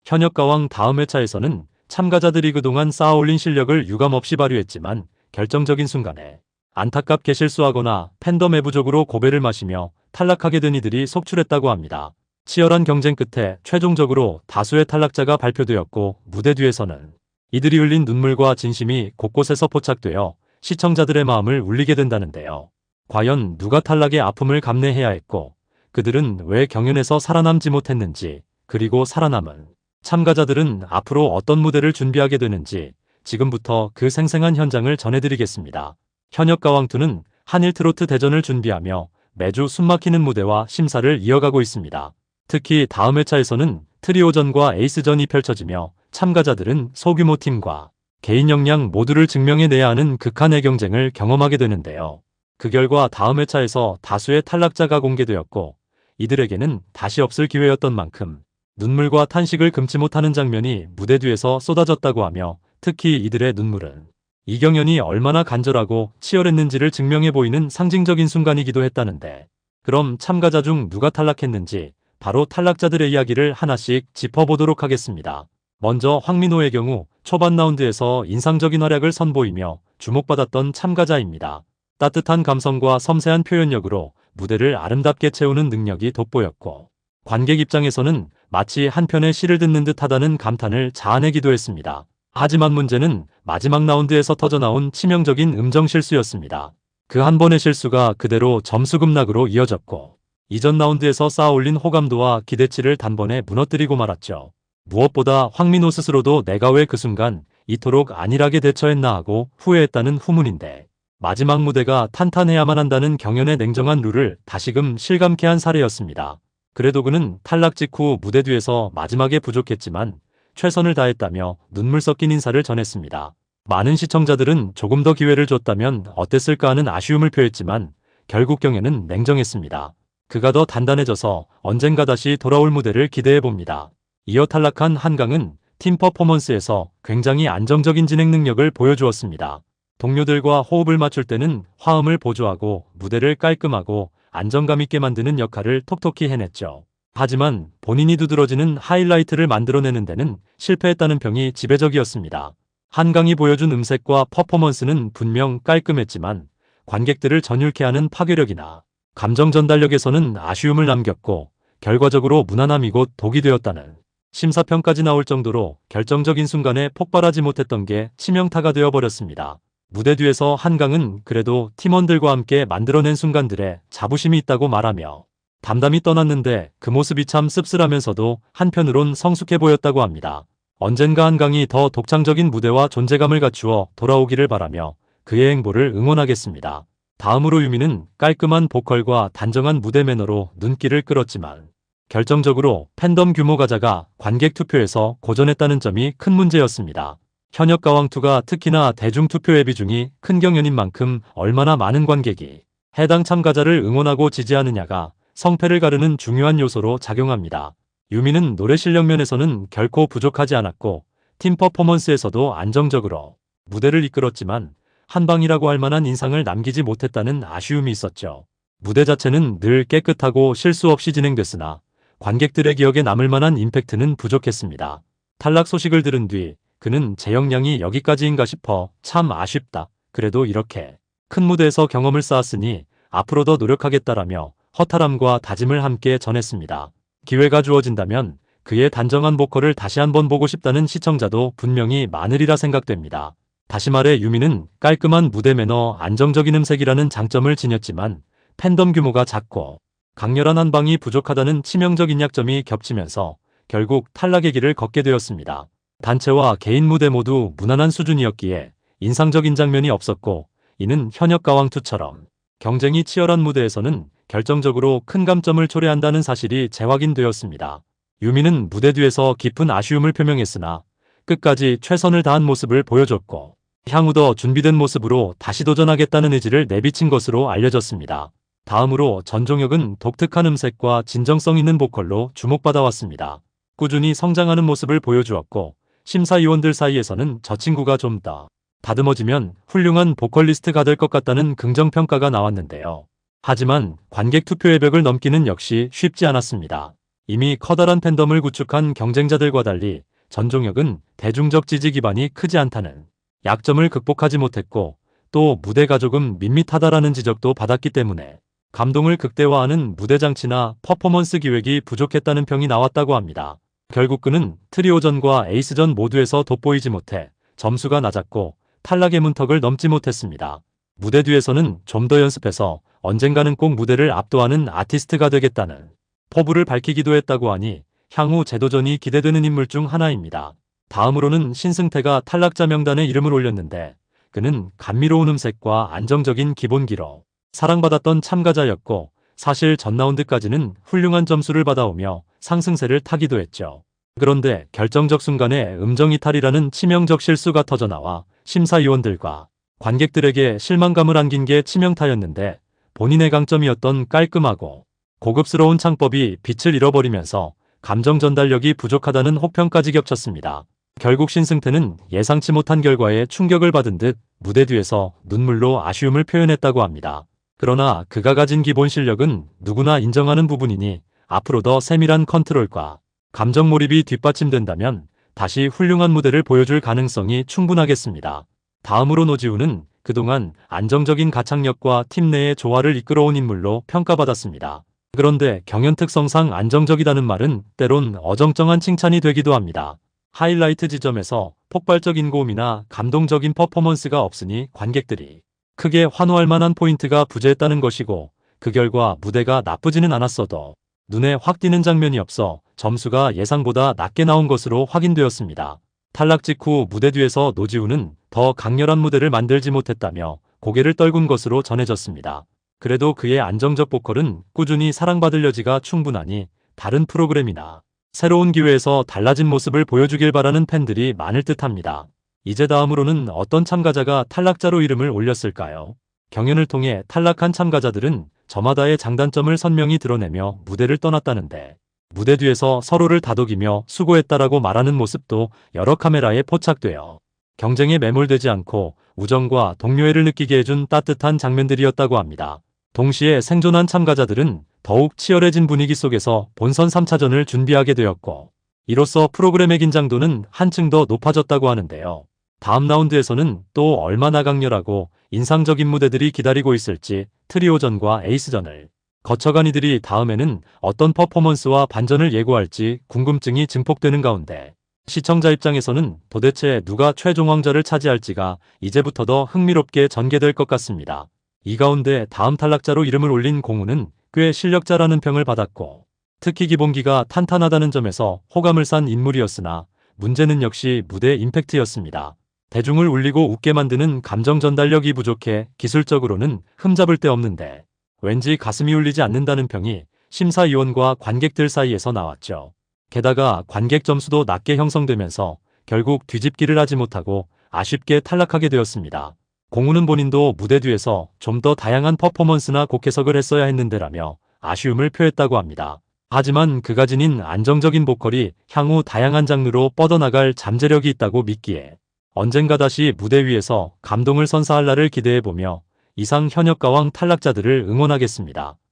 현역가왕 다음 회차에서는 참가자들이 그동안 쌓아올린 실력을 유감없이 발휘했지만 결정적인 순간에 안타깝게 실수하거나 팬덤 내부적으로 고배를 마시며 탈락하게 된 이들이 속출했다고 합니다. 치열한 경쟁 끝에 최종적으로 다수의 탈락자가 발표되었고, 무대 뒤에서는 이들이 흘린 눈물과 진심이 곳곳에서 포착되어 시청자들의 마음을 울리게 된다는데요. 과연 누가 탈락의 아픔을 감내해야 했고, 그들은 왜 경연에서 살아남지 못했는지, 그리고 살아남은 참가자들은 앞으로 어떤 무대를 준비하게 되는지 지금부터 그 생생한 현장을 전해드리겠습니다. 현역가왕2는 한일 트로트 대전을 준비하며 매주 숨막히는 무대와 심사를 이어가고 있습니다. 특히 다음 회차에서는 트리오전과 에이스전이 펼쳐지며 참가자들은 소규모 팀과 개인 역량 모두를 증명해내야 하는 극한의 경쟁을 경험하게 되는데요. 그 결과 다음 회차에서 다수의 탈락자가 공개되었고, 이들에게는 다시 없을 기회였던 만큼 눈물과 탄식을 금치 못하는 장면이 무대 뒤에서 쏟아졌다고 하며, 특히 이들의 눈물은 이 경연이 얼마나 간절하고 치열했는지를 증명해 보이는 상징적인 순간이기도 했다는데, 그럼 참가자 중 누가 탈락했는지 바로 탈락자들의 이야기를 하나씩 짚어보도록 하겠습니다. 먼저 황민호의 경우 초반 라운드에서 인상적인 활약을 선보이며 주목받았던 참가자입니다. 따뜻한 감성과 섬세한 표현력으로 무대를 아름답게 채우는 능력이 돋보였고, 관객 입장에서는 마치 한 편의 시를 듣는 듯하다는 감탄을 자아내기도 했습니다. 하지만 문제는 마지막 라운드에서 터져나온 치명적인 음정 실수였습니다. 그 한 번의 실수가 그대로 점수 급락으로 이어졌고, 이전 라운드에서 쌓아올린 호감도와 기대치를 단번에 무너뜨리고 말았죠. 무엇보다 황민호 스스로도 내가 왜 그 순간 이토록 안일하게 대처했나 하고 후회했다는 후문인데, 마지막 무대가 탄탄해야만 한다는 경연의 냉정한 룰을 다시금 실감케 한 사례였습니다. 그래도 그는 탈락 직후 무대 뒤에서 마지막에 부족했지만 최선을 다했다며 눈물 섞인 인사를 전했습니다. 많은 시청자들은 조금 더 기회를 줬다면 어땠을까 하는 아쉬움을 표했지만 결국 경연은 냉정했습니다. 그가 더 단단해져서 언젠가 다시 돌아올 무대를 기대해봅니다. 이어 탈락한 한강은 팀 퍼포먼스에서 굉장히 안정적인 진행 능력을 보여주었습니다. 동료들과 호흡을 맞출 때는 화음을 보조하고 무대를 깔끔하고 안정감 있게 만드는 역할을 톡톡히 해냈죠. 하지만 본인이 두드러지는 하이라이트를 만들어내는 데는 실패했다는 평이 지배적이었습니다. 한강이 보여준 음색과 퍼포먼스는 분명 깔끔했지만 관객들을 전율케 하는 파괴력이나 감정 전달력에서는 아쉬움을 남겼고, 결과적으로 무난함이 곧 독이 되었다는 심사평까지 나올 정도로 결정적인 순간에 폭발하지 못했던 게 치명타가 되어버렸습니다. 무대 뒤에서 한강은 그래도 팀원들과 함께 만들어낸 순간들에 자부심이 있다고 말하며 담담히 떠났는데 그 모습이 참 씁쓸하면서도 한편으론 성숙해 보였다고 합니다. 언젠가 한강이 더 독창적인 무대와 존재감을 갖추어 돌아오기를 바라며 그의 행보를 응원하겠습니다. 다음으로 유미는 깔끔한 보컬과 단정한 무대 매너로 눈길을 끌었지만 결정적으로 팬덤 규모가 작아 관객 투표에서 고전했다는 점이 큰 문제였습니다. 현역가왕2가 특히나 대중투표의 비중이 큰 경연인 만큼 얼마나 많은 관객이 해당 참가자를 응원하고 지지하느냐가 성패를 가르는 중요한 요소로 작용합니다. 유미는 노래 실력 면에서는 결코 부족하지 않았고 팀 퍼포먼스에서도 안정적으로 무대를 이끌었지만 한방이라고 할 만한 인상을 남기지 못했다는 아쉬움이 있었죠. 무대 자체는 늘 깨끗하고 실수 없이 진행됐으나 관객들의 기억에 남을 만한 임팩트는 부족했습니다. 탈락 소식을 들은 뒤 그는 제 역량이 여기까지인가 싶어 참 아쉽다. 그래도 이렇게 큰 무대에서 경험을 쌓았으니 앞으로 더 노력하겠다라며 허탈함과 다짐을 함께 전했습니다. 기회가 주어진다면 그의 단정한 보컬을 다시 한번 보고 싶다는 시청자도 분명히 많으리라 생각됩니다. 다시 말해 유미는 깔끔한 무대 매너, 안정적인 음색이라는 장점을 지녔지만 팬덤 규모가 작고 강렬한 한방이 부족하다는 치명적인 약점이 겹치면서 결국 탈락의 길을 걷게 되었습니다. 단체와 개인 무대 모두 무난한 수준이었기에 인상적인 장면이 없었고, 이는 현역가왕2처럼 경쟁이 치열한 무대에서는 결정적으로 큰 감점을 초래한다는 사실이 재확인되었습니다. 유미는 무대 뒤에서 깊은 아쉬움을 표명했으나 끝까지 최선을 다한 모습을 보여줬고, 향후 더 준비된 모습으로 다시 도전하겠다는 의지를 내비친 것으로 알려졌습니다. 다음으로 전종혁은 독특한 음색과 진정성 있는 보컬로 주목받아왔습니다. 꾸준히 성장하는 모습을 보여주었고, 심사위원들 사이에서는 저 친구가 좀 더 다듬어지면 훌륭한 보컬리스트가 될 것 같다는 긍정평가가 나왔는데요. 하지만 관객 투표의 벽을 넘기는 역시 쉽지 않았습니다. 이미 커다란 팬덤을 구축한 경쟁자들과 달리 전종혁은 대중적 지지 기반이 크지 않다는 약점을 극복하지 못했고, 또 무대가 조금 밋밋하다라는 지적도 받았기 때문에 감동을 극대화하는 무대 장치나 퍼포먼스 기획이 부족했다는 평이 나왔다고 합니다. 결국 그는 트리오전과 에이스전 모두에서 돋보이지 못해 점수가 낮았고 탈락의 문턱을 넘지 못했습니다. 무대 뒤에서는 좀 더 연습해서 언젠가는 꼭 무대를 압도하는 아티스트가 되겠다는 포부를 밝히기도 했다고 하니 향후 재도전이 기대되는 인물 중 하나입니다. 다음으로는 신승태가 탈락자 명단에 이름을 올렸는데, 그는 감미로운 음색과 안정적인 기본기로 사랑받았던 참가자였고, 사실 전 라운드까지는 훌륭한 점수를 받아오며 상승세를 타기도 했죠. 그런데 결정적 순간에 음정이탈이라는 치명적 실수가 터져나와 심사위원들과 관객들에게 실망감을 안긴 게 치명타였는데, 본인의 강점이었던 깔끔하고 고급스러운 창법이 빛을 잃어버리면서 감정 전달력이 부족하다는 혹평까지 겹쳤습니다. 결국 신승태는 예상치 못한 결과에 충격을 받은 듯 무대 뒤에서 눈물로 아쉬움을 표현했다고 합니다. 그러나 그가 가진 기본 실력은 누구나 인정하는 부분이니 앞으로 더 세밀한 컨트롤과 감정 몰입이 뒷받침된다면 다시 훌륭한 무대를 보여줄 가능성이 충분하겠습니다. 다음으로 노지우는 그동안 안정적인 가창력과 팀 내의 조화를 이끌어온 인물로 평가받았습니다. 그런데 경연특성상 안정적이다는 말은 때론 어정쩡한 칭찬이 되기도 합니다. 하이라이트 지점에서 폭발적인 고음이나 감동적인 퍼포먼스가 없으니 관객들이 크게 환호할 만한 포인트가 부재했다는 것이고, 그 결과 무대가 나쁘지는 않았어도 눈에 확 띄는 장면이 없어 점수가 예상보다 낮게 나온 것으로 확인되었습니다. 탈락 직후 무대 뒤에서 노지우는 더 강렬한 무대를 만들지 못했다며 고개를 떨군 것으로 전해졌습니다. 그래도 그의 안정적 보컬은 꾸준히 사랑받을 여지가 충분하니 다른 프로그램이나 새로운 기회에서 달라진 모습을 보여주길 바라는 팬들이 많을 듯합니다. 이제 다음으로는 어떤 참가자가 탈락자로 이름을 올렸을까요? 경연을 통해 탈락한 참가자들은 저마다의 장단점을 선명히 드러내며 무대를 떠났다는데, 무대 뒤에서 서로를 다독이며 수고했다라고 말하는 모습도 여러 카메라에 포착되어 경쟁에 매몰되지 않고 우정과 동료애를 느끼게 해준 따뜻한 장면들이었다고 합니다. 동시에 생존한 참가자들은 더욱 치열해진 분위기 속에서 본선 3차전을 준비하게 되었고, 이로써 프로그램의 긴장도는 한층 더 높아졌다고 하는데요. 다음 라운드에서는 또 얼마나 강렬하고 인상적인 무대들이 기다리고 있을지, 트리오전과 에이스전을 거쳐간 이들이 다음에는 어떤 퍼포먼스와 반전을 예고할지 궁금증이 증폭되는 가운데, 시청자 입장에서는 도대체 누가 최종 왕좌를 차지할지가 이제부터 더 흥미롭게 전개될 것 같습니다. 이 가운데 다음 탈락자로 이름을 올린 공우는 꽤 실력자라는 평을 받았고, 특히 기본기가 탄탄하다는 점에서 호감을 산 인물이었으나 문제는 역시 무대 임팩트였습니다. 대중을 울리고 웃게 만드는 감정 전달력이 부족해 기술적으로는 흠잡을 데 없는데 왠지 가슴이 울리지 않는다는 평이 심사위원과 관객들 사이에서 나왔죠. 게다가 관객 점수도 낮게 형성되면서 결국 뒤집기를 하지 못하고 아쉽게 탈락하게 되었습니다. 공우는 본인도 무대 뒤에서 좀 더 다양한 퍼포먼스나 곡 해석을 했어야 했는데라며 아쉬움을 표했다고 합니다. 하지만 그가 지닌 안정적인 보컬이 향후 다양한 장르로 뻗어나갈 잠재력이 있다고 믿기에 언젠가 다시 무대 위에서 감동을 선사할 날을 기대해보며 이상 현역가왕 탈락자들을 응원하겠습니다.